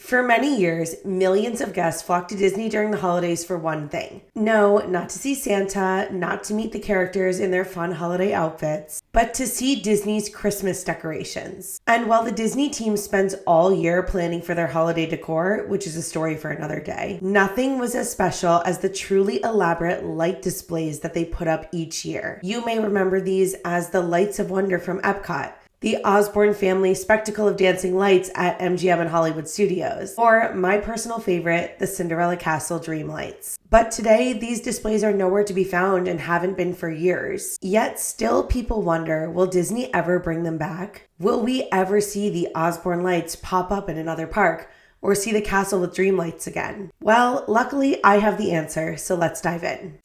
For many years, millions of guests flocked to Disney during the holidays for one thing. No, not to see Santa, not to meet the characters in their fun holiday outfits, but to see Disney's Christmas decorations. And while the Disney team spends all year planning for their holiday decor, which is a story for another day, nothing was as special as the truly elaborate light displays that they put up each year. You may remember these as the Lights of Wonder from Epcot, the Osborne Family Spectacle of Dancing Lights at MGM and Hollywood Studios, or my personal favorite, the Cinderella Castle Dream Lights. But today, these displays are nowhere to be found and haven't been for years. Yet still people wonder, will Disney ever bring them back? Will we ever see the Osborne lights pop up in another park? Or see the castle with dream lights again? Well, luckily I have the answer, so let's dive in.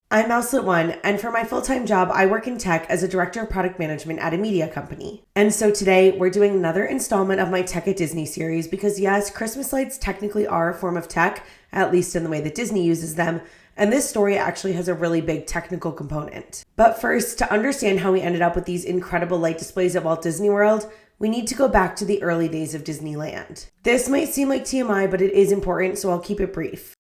I'm Mouselet1, and for my full-time job, I work in tech as a director of product management at a media company. And so today, we're doing another installment of my Tech at Disney series because yes, Christmas lights technically are a form of tech, at least in the way that Disney uses them, and this story actually has a really big technical component. But first, to understand how we ended up with these incredible light displays at Walt Disney World, we need to go back to the early days of Disneyland. This might seem like TMI, but it is important, so I'll keep it brief.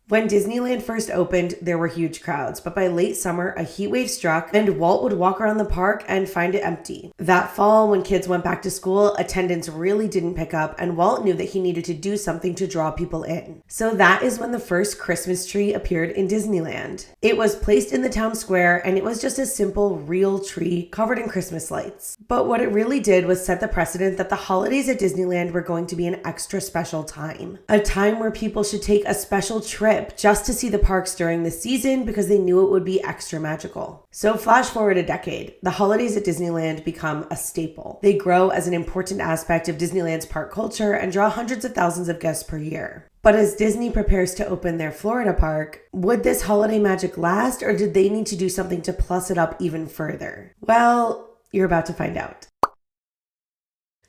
When Disneyland first opened, there were huge crowds, but by late summer, a heat wave struck and Walt would walk around the park and find it empty. That fall, when kids went back to school, attendance really didn't pick up and Walt knew that he needed to do something to draw people in. So that is when the first Christmas tree appeared in Disneyland. It was placed in the town square and it was just a simple, real tree covered in Christmas lights. But what it really did was set the precedent that the holidays at Disneyland were going to be an extra special time. A time where people should take a special trip just to see the parks during the season because they knew it would be extra magical. So flash forward a decade, the holidays at Disneyland become a staple. They grow as an important aspect of Disneyland's park culture and draw hundreds of thousands of guests per year. But as Disney prepares to open their Florida park, would this holiday magic last or did they need to do something to plus it up even further? Well, you're about to find out.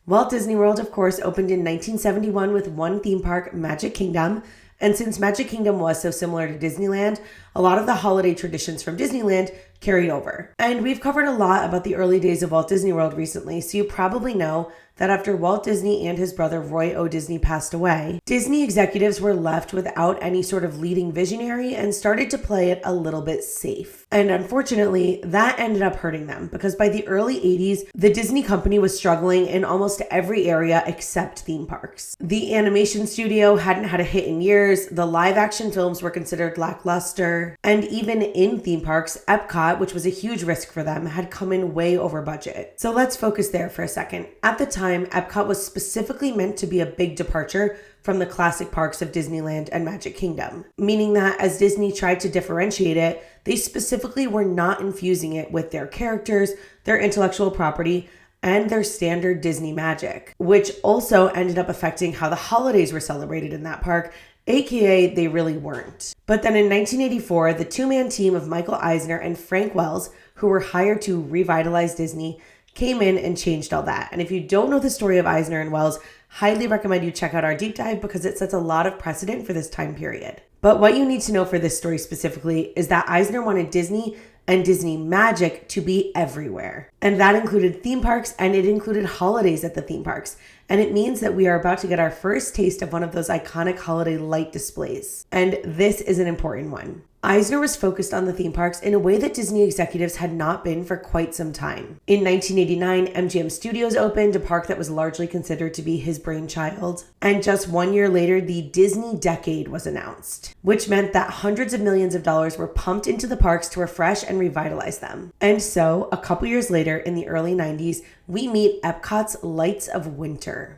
Walt Disney World, of course, opened in 1971 with one theme park, Magic Kingdom. And since Magic Kingdom was so similar to Disneyland, a lot of the holiday traditions from Disneyland carried over. And we've covered a lot about the early days of Walt Disney World recently, so you probably know that after Walt Disney and his brother Roy O. Disney passed away, Disney executives were left without any sort of leading visionary and started to play it a little bit safe. And unfortunately, that ended up hurting them because by the early 80s, the Disney company was struggling in almost every area except theme parks. The animation studio hadn't had a hit in years, the live action films were considered lackluster, and even in theme parks, Epcot, which was a huge risk for them, had come in way over budget. So let's focus there for a second. At the time, Epcot was specifically meant to be a big departure from the classic parks of Disneyland and Magic Kingdom, meaning that as Disney tried to differentiate it, they specifically were not infusing it with their characters, their intellectual property, and their standard Disney magic, which also ended up affecting how the holidays were celebrated in that park, aka they really weren't. But then in 1984, the two-man team of Michael Eisner and Frank Wells, who were hired to revitalize Disney, came in and changed all that. And if you don't know the story of Eisner and Wells, highly recommend you check out our deep dive because it sets a lot of precedent for this time period. But what you need to know for this story specifically is that Eisner wanted Disney and Disney magic to be everywhere. And that included theme parks and it included holidays at the theme parks. And it means that we are about to get our first taste of one of those iconic holiday light displays. And this is an important one. Eisner was focused on the theme parks in a way that Disney executives had not been for quite some time. In 1989, MGM Studios opened, a park that was largely considered to be his brainchild. And just 1 year later, the Disney Decade was announced, which meant that hundreds of millions of dollars were pumped into the parks to refresh and revitalize them. And so, a couple years later, in the early 90s, we meet Epcot's Lights of Winter.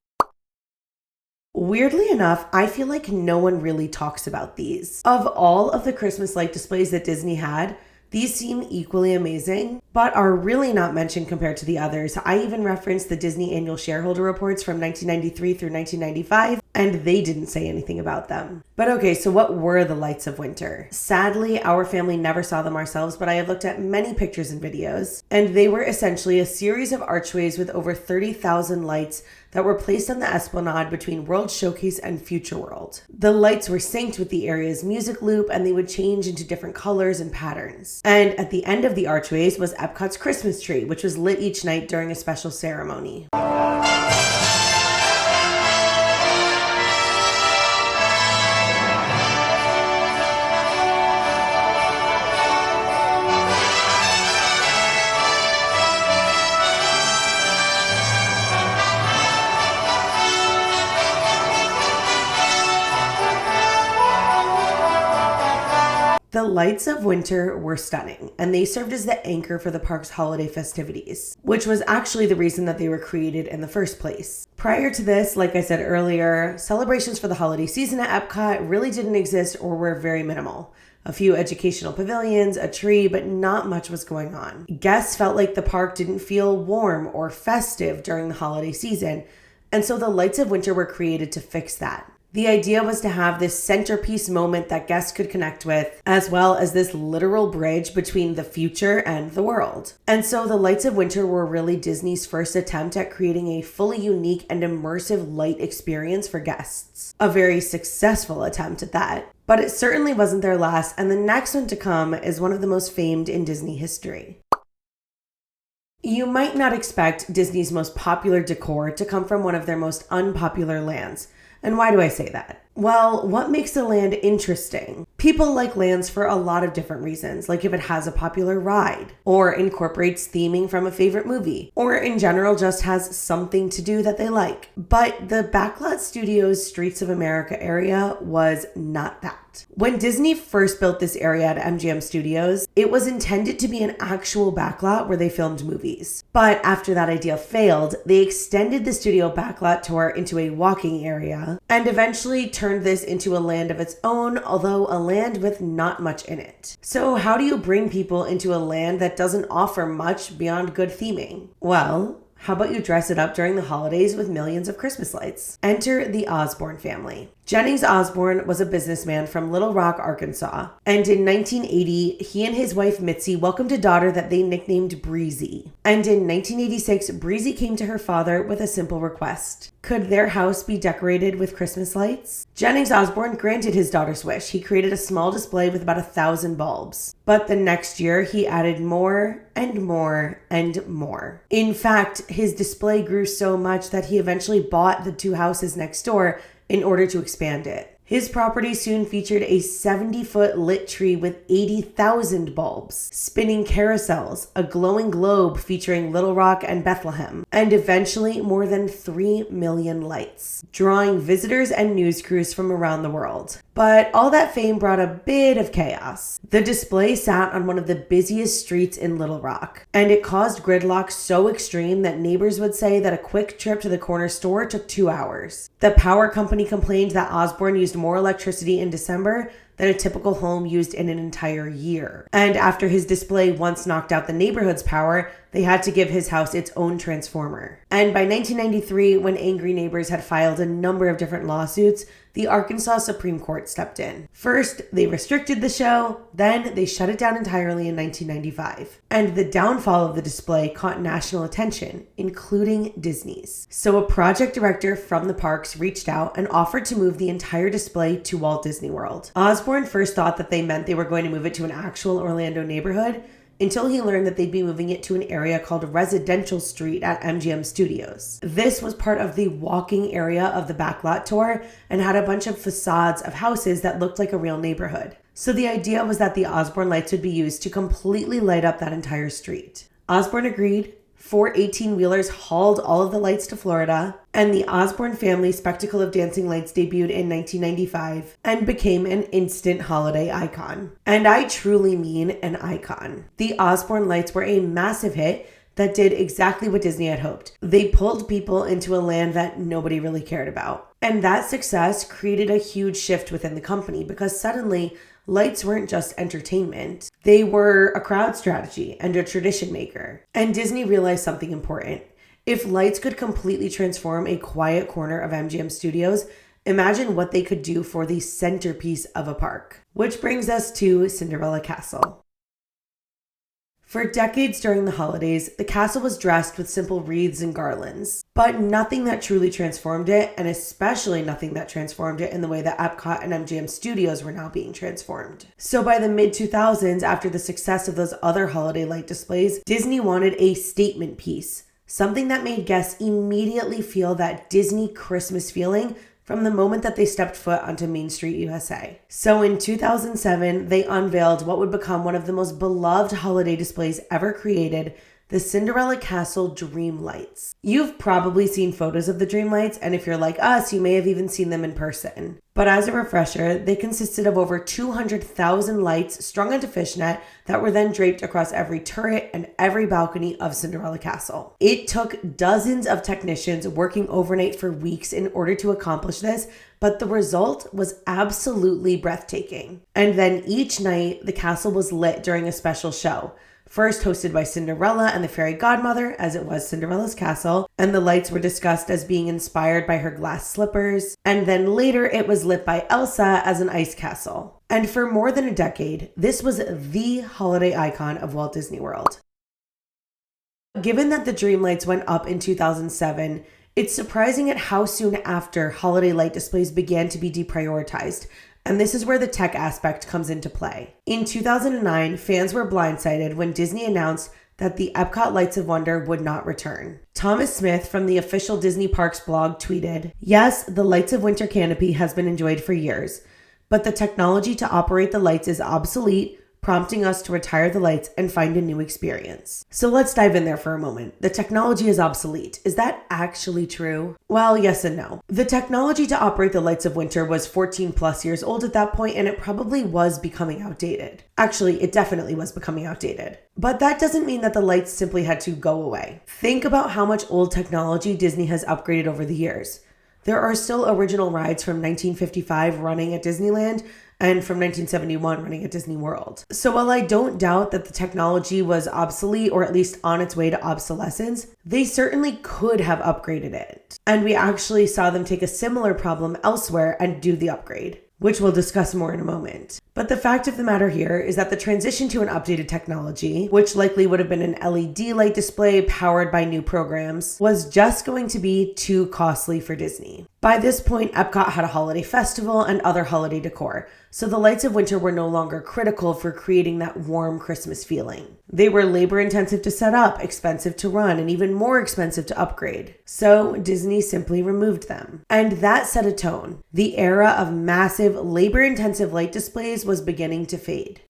Weirdly enough, I feel like no one really talks about these. Of all of the Christmas light displays that Disney had, these seem equally amazing, but are really not mentioned compared to the others. I even referenced the Disney annual shareholder reports from 1993 through 1995, and they didn't say anything about them. But okay, so what were the Lights of Winter? Sadly, our family never saw them ourselves, but I have looked at many pictures and videos, and they were essentially a series of archways with over 30,000 lights that were placed on the esplanade between World Showcase and Future World. The lights were synced with the area's music loop and they would change into different colors and patterns. And at the end of the archways was Epcot's Christmas tree, which was lit each night during a special ceremony. The Lights of Winter were stunning, and they served as the anchor for the park's holiday festivities, which was actually the reason that they were created in the first place. Prior to this, like I said earlier, celebrations for the holiday season at Epcot really didn't exist or were very minimal. A few educational pavilions, a tree, but not much was going on. Guests felt like the park didn't feel warm or festive during the holiday season, and so the Lights of Winter were created to fix that. The idea was to have this centerpiece moment that guests could connect with, as well as this literal bridge between the future and the world. And so the Lights of Winter were really Disney's first attempt at creating a fully unique and immersive light experience for guests. A very successful attempt at that. But it certainly wasn't their last, and the next one to come is one of the most famed in Disney history. You might not expect Disney's most popular decor to come from one of their most unpopular lands. And why do I say that? Well, what makes a land interesting? People like lands for a lot of different reasons, like if it has a popular ride, or incorporates theming from a favorite movie, or in general just has something to do that they like. But the Backlot Studios Streets of America area was not that. When Disney first built this area at MGM Studios, it was intended to be an actual backlot where they filmed movies. But after that idea failed, they extended the studio backlot tour into a walking area, and eventually turned this into a land of its own, although a land with not much in it. So how do you bring people into a land that doesn't offer much beyond good theming? Well, how about you dress it up during the holidays with millions of Christmas lights? Enter the Osborne family. Jennings Osborne was a businessman from Little Rock, Arkansas, and in 1980, he and his wife Mitzi welcomed a daughter that they nicknamed Breezy. And in 1986, Breezy came to her father with a simple request. Could their house be decorated with Christmas lights? Jennings Osborne granted his daughter's wish. He created a small display with about 1,000 bulbs. But the next year, he added more and more and more. In fact, his display grew so much that he eventually bought the two houses next door in order to expand it. His property soon featured a 70-foot lit tree with 80,000 bulbs, spinning carousels, a glowing globe featuring Little Rock and Bethlehem, and eventually more than 3 million lights, drawing visitors and news crews from around the world. But all that fame brought a bit of chaos. The display sat on one of the busiest streets in Little Rock, and it caused gridlock so extreme that neighbors would say that a quick trip to the corner store took 2 hours. The power company complained that Osborne used more electricity in December than a typical home used in an entire year. And after his display once knocked out the neighborhood's power, they had to give his house its own transformer. And by 1993, when angry neighbors had filed a number of different lawsuits, the Arkansas Supreme Court stepped in. First, they restricted the show, then they shut it down entirely in 1995. And the downfall of the display caught national attention, including Disney's. So a project director from the parks reached out and offered to move the entire display to Walt Disney World. Osborne first thought that they meant they were going to move it to an actual Orlando neighborhood, until he learned that they'd be moving it to an area called Residential Street at MGM Studios. This was part of the walking area of the backlot tour and had a bunch of facades of houses that looked like a real neighborhood. So the idea was that the Osborne lights would be used to completely light up that entire street. Osborne agreed. 4 18-wheelers hauled all of the lights to Florida, and the Osborne Family Spectacle of Dancing Lights debuted in 1995 and became an instant holiday icon. And I truly mean an icon. The Osborne lights were a massive hit that did exactly what Disney had hoped. They pulled people into a land that nobody really cared about. And that success created a huge shift within the company because suddenly lights weren't just entertainment. They were a crowd strategy and a tradition maker. And Disney realized something important. If lights could completely transform a quiet corner of MGM Studios, imagine what they could do for the centerpiece of a park. Which brings us to Cinderella Castle. For decades during the holidays, the castle was dressed with simple wreaths and garlands, but nothing that truly transformed it, and especially nothing that transformed it in the way that Epcot and MGM Studios were now being transformed. So by the mid-2000s, after the success of those other holiday light displays, Disney wanted a statement piece, something that made guests immediately feel that Disney Christmas feeling from the moment that they stepped foot onto Main Street, USA. So in 2007, they unveiled what would become one of the most beloved holiday displays ever created, the Cinderella Castle Dream Lights. You've probably seen photos of the Dream Lights, and if you're like us, you may have even seen them in person. But as a refresher, they consisted of over 200,000 lights strung onto fishnet that were then draped across every turret and every balcony of Cinderella Castle. It took dozens of technicians working overnight for weeks in order to accomplish this, but the result was absolutely breathtaking. And then each night, the castle was lit during a special show. First hosted by Cinderella and the fairy godmother, as it was Cinderella's castle, and the lights were discussed as being inspired by her glass slippers. And then later it was lit by Elsa as an ice castle. And for more than a decade, this was the holiday icon of Walt Disney World. Given that the Dream Lights went up in 2007, it's surprising at how soon after holiday light displays began to be deprioritized. And this is where the tech aspect comes into play. In 2009, fans were blindsided when Disney announced that the Epcot Lights of Wonder would not return. Thomas Smith from the official Disney Parks blog tweeted, "Yes, the Lights of Winter canopy has been enjoyed for years, but the technology to operate the lights is obsolete, prompting us to retire the lights and find a new experience." So let's dive in there for a moment. The technology is obsolete. Is that actually true? Well, yes and no. The technology to operate the Lights of Winter was 14 plus years old at that point, and it probably was becoming outdated. Actually, it definitely was becoming outdated. But that doesn't mean that the lights simply had to go away. Think about how much old technology Disney has upgraded over the years. There are still original rides from 1955 running at Disneyland, and from 1971 running at Disney World. So while I don't doubt that the technology was obsolete or at least on its way to obsolescence, they certainly could have upgraded it. And we actually saw them take a similar problem elsewhere and do the upgrade, which we'll discuss more in a moment. But the fact of the matter here is that the transition to an updated technology, which likely would have been an LED light display powered by new programs, was just going to be too costly for Disney. By this point, Epcot had a holiday festival and other holiday decor, so the Lights of Winter were no longer critical for creating that warm Christmas feeling. They were labor-intensive to set up, expensive to run, and even more expensive to upgrade. So Disney simply removed them. And that set a tone. The era of massive, labor-intensive light displays was beginning to fade.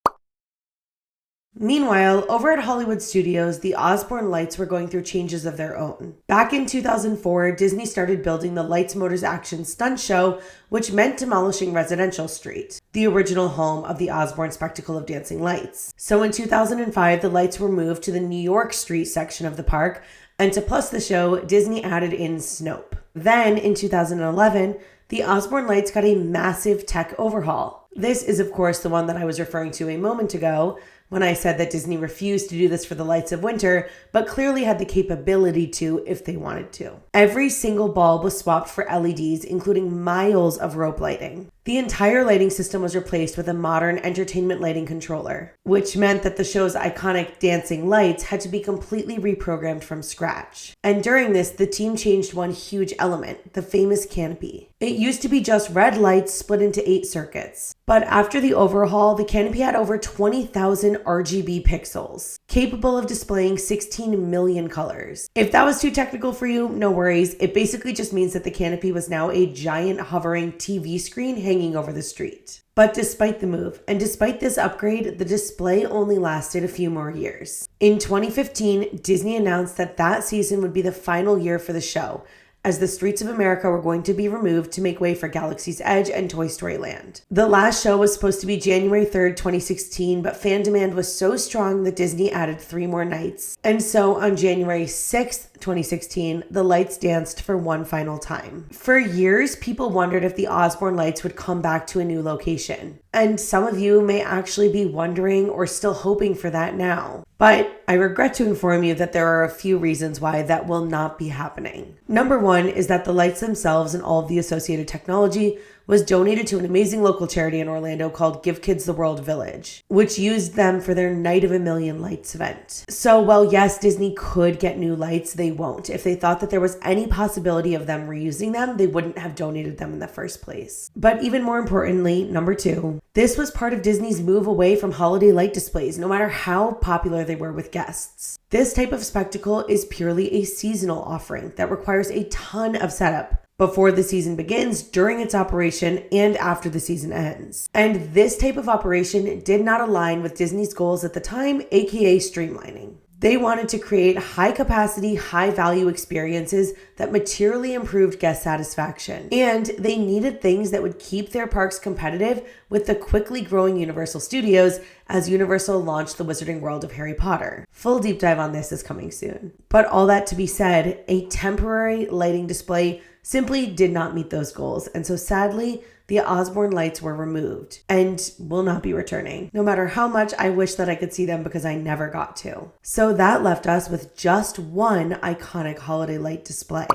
Meanwhile, over at Hollywood Studios, the Osborne Lights were going through changes of their own. Back in 2004, Disney started building the Lights Motors Action Stunt Show, which meant demolishing Residential Street, the original home of the Osborne Spectacle of Dancing Lights. So in 2005, the lights were moved to the New York Street section of the park, and to plus the show, Disney added in Snope. Then, in 2011, the Osborne Lights got a massive tech overhaul. This is, of course, the one that I was referring to a moment ago, when I said that Disney refused to do this for the Lights of Winter, but clearly had the capability to if they wanted to. Every single bulb was swapped for LEDs, including miles of rope lighting. The entire lighting system was replaced with a modern entertainment lighting controller, which meant that the show's iconic dancing lights had to be completely reprogrammed from scratch. And during this, the team changed one huge element, the famous canopy. It used to be just red lights split into 8 circuits. But after the overhaul, the canopy had over 20,000 RGB pixels, capable of displaying 16 million colors. If that was too technical for you, no worries. It basically just means that the canopy was now a giant hovering TV screen hanging over the street. But despite the move, and despite this upgrade, the display only lasted a few more years. In 2015, Disney announced that that season would be the final year for the show, as the streets of America were going to be removed to make way for Galaxy's Edge and Toy Story Land. The last show was supposed to be January 3rd, 2016, but fan demand was so strong that Disney added 3 more nights. And so on January 6th, 2016, the lights danced for one final time. For years, people wondered if the Osborne Lights would come back to a new location. And some of you may actually be wondering or still hoping for that now. But I regret to inform you that there are a few reasons why that will not be happening. Number one is that the lights themselves and all of the associated technology was donated to an amazing local charity in Orlando called Give Kids the World Village, which used them for their Night of a Million Lights event. So while yes, Disney could get new lights, they won't. If they thought that there was any possibility of them reusing them, they wouldn't have donated them in the first place. But even more importantly, number two, this was part of Disney's move away from holiday light displays, no matter how popular they were with guests. This type of spectacle is purely a seasonal offering that requires a ton of setup before the season begins, during its operation, and after the season ends. And this type of operation did not align with Disney's goals at the time, aka streamlining. They wanted to create high-capacity, high-value experiences that materially improved guest satisfaction. And they needed things that would keep their parks competitive with the quickly growing Universal Studios as Universal launched the Wizarding World of Harry Potter. Full deep dive on this is coming soon. But all that to be said, a temporary lighting display simply did not meet those goals. And so sadly, the Osborne lights were removed and will not be returning, no matter how much I wish that I could see them because I never got to. So that left us with just one iconic holiday light display.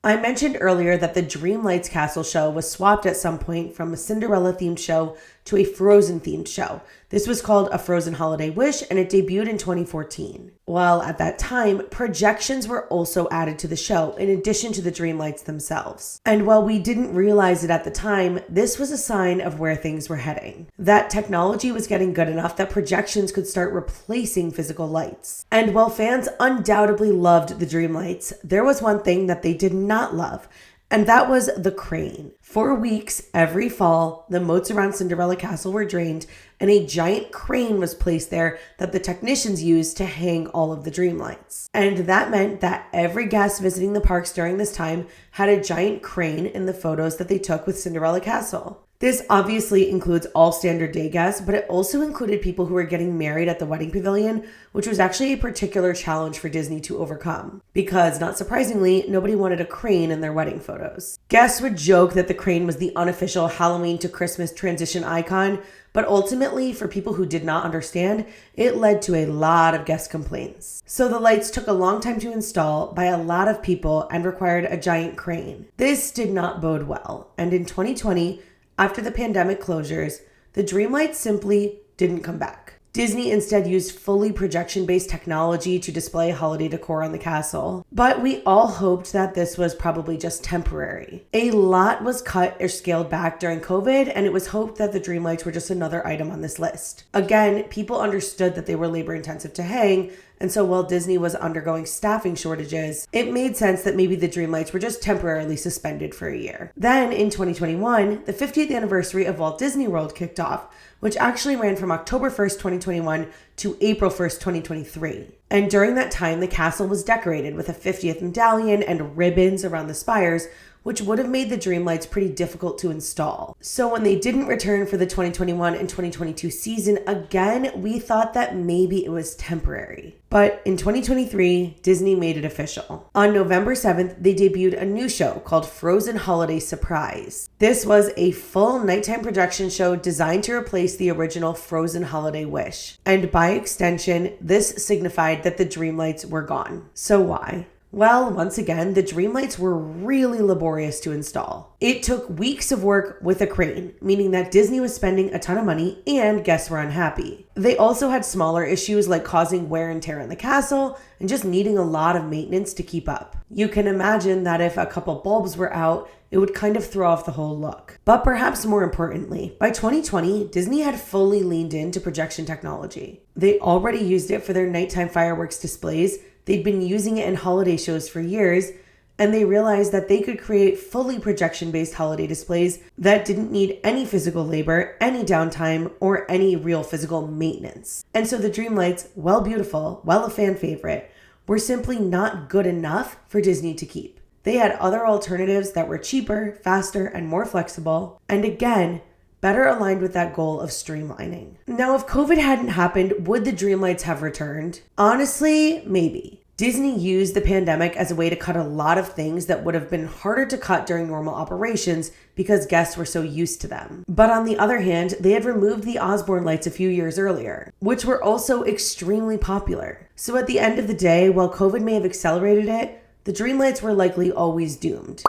I mentioned earlier that the Dream Lights Castle show was swapped at some point from a Cinderella themed show to a Frozen themed show. This was called A Frozen Holiday Wish, and it debuted in 2014. Well, at that time, projections were also added to the show in addition to the Dream Lights themselves. And while we didn't realize it at the time, this was a sign of where things were heading. That technology was getting good enough that projections could start replacing physical lights. And while fans undoubtedly loved the Dream Lights, there was one thing that they did not love, and that was the crane. For weeks, every fall, the moats around Cinderella Castle were drained, and a giant crane was placed there that the technicians used to hang all of the dream lights. And that meant that every guest visiting the parks during this time had a giant crane in the photos that they took with Cinderella Castle. This obviously includes all standard day guests, but it also included people who were getting married at the wedding pavilion, which was actually a particular challenge for Disney to overcome. Because, not surprisingly, nobody wanted a crane in their wedding photos. Guests would joke that the crane was the unofficial Halloween to Christmas transition icon, but ultimately, for people who did not understand, it led to a lot of guest complaints. So the lights took a long time to install by a lot of people and required a giant crane. This did not bode well, and in 2020, after the pandemic closures, the Dream Lights simply didn't come back. Disney instead used fully projection-based technology to display holiday decor on the castle. But we all hoped that this was probably just temporary. A lot was cut or scaled back during COVID, and it was hoped that the Dream Lights were just another item on this list. Again, people understood that they were labor-intensive to hang, and so while Disney was undergoing staffing shortages, it made sense that maybe the Dream Lights were just temporarily suspended for a year. Then, in 2021, the 50th anniversary of Walt Disney World kicked off, which actually ran from October 1st, 2021 to April 1st, 2023. And during that time, the castle was decorated with a 50th medallion and ribbons around the spires, which would have made the Dream Lights pretty difficult to install. So when they didn't return for the 2021 and 2022 season, again, we thought that maybe it was temporary. But in 2023, Disney made it official. On November 7th, they debuted a new show called Frozen Holiday Surprise. This was a full nighttime projection show designed to replace the original Frozen Holiday Wish. And by extension, this signified that the Dream Lights were gone. So why? Well, once again, the Dream Lights were really laborious to install. It took weeks of work with a crane, meaning that Disney was spending a ton of money and guests were unhappy. They also had smaller issues like causing wear and tear in the castle and just needing a lot of maintenance to keep up. You can imagine that if a couple bulbs were out, it would kind of throw off the whole look. But perhaps more importantly, by 2020, Disney had fully leaned into projection technology. They already used it for their nighttime fireworks displays. They'd been using it in holiday shows for years, and they realized that they could create fully projection-based holiday displays that didn't need any physical labor, any downtime, or any real physical maintenance. And so the Dream Lights, while beautiful, while a fan favorite, were simply not good enough for Disney to keep. They had other alternatives that were cheaper, faster, and more flexible, and again, better aligned with that goal of streamlining. Now, if COVID hadn't happened, would the Dream Lights have returned? Honestly, maybe. Disney used the pandemic as a way to cut a lot of things that would have been harder to cut during normal operations because guests were so used to them. But on the other hand, they had removed the Osborne lights a few years earlier, which were also extremely popular. So at the end of the day, while COVID may have accelerated it, the Dream Lights were likely always doomed.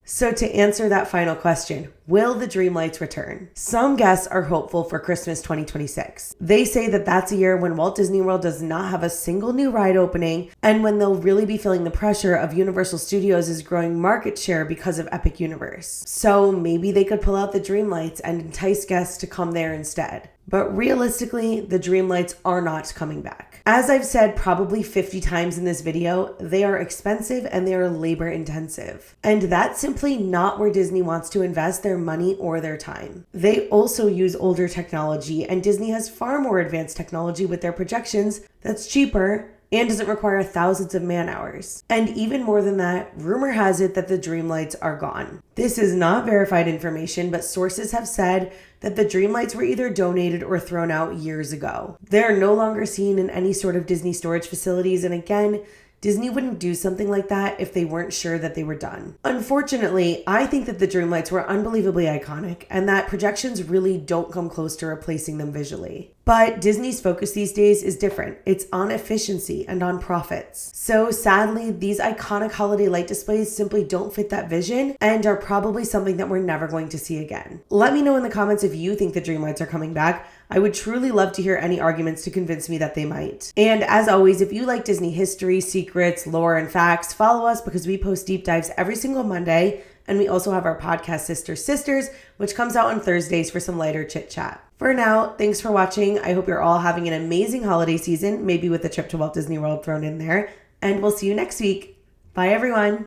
So to answer that final question, will the Dream Lights return? Some guests are hopeful for Christmas 2026. They say that that's a year when Walt Disney World does not have a single new ride opening and when they'll really be feeling the pressure of Universal Studios' growing market share because of Epic Universe. So maybe they could pull out the Dream Lights and entice guests to come there instead. But realistically, the Dream Lights are not coming back. As I've said probably 50 times in this video, they are expensive and they are labor intensive. And that's simply not where Disney wants to invest their money or their time. They also use older technology, and Disney has far more advanced technology with their projections that's cheaper and doesn't require thousands of man hours. And even more than that, rumor has it that the dream lights are gone. This is not verified information, but sources have said that the dream lights were either donated or thrown out years ago. They're no longer seen in any sort of Disney storage facilities, and again, Disney wouldn't do something like that if they weren't sure that they were done. Unfortunately, I think that the dream lights were unbelievably iconic and that projections really don't come close to replacing them visually. But Disney's focus these days is different. It's on efficiency and on profits. So sadly, these iconic holiday light displays simply don't fit that vision and are probably something that we're never going to see again. Let me know in the comments if you think the dream lights are coming back. I would truly love to hear any arguments to convince me that they might. And as always, if you like Disney history, secrets, lore, and facts, follow us because we post deep dives every single Monday. And we also have our podcast Sisters, which comes out on Thursdays for some lighter chit chat. For now, thanks for watching. I hope you're all having an amazing holiday season, maybe with a trip to Walt Disney World thrown in there. And we'll see you next week. Bye, everyone.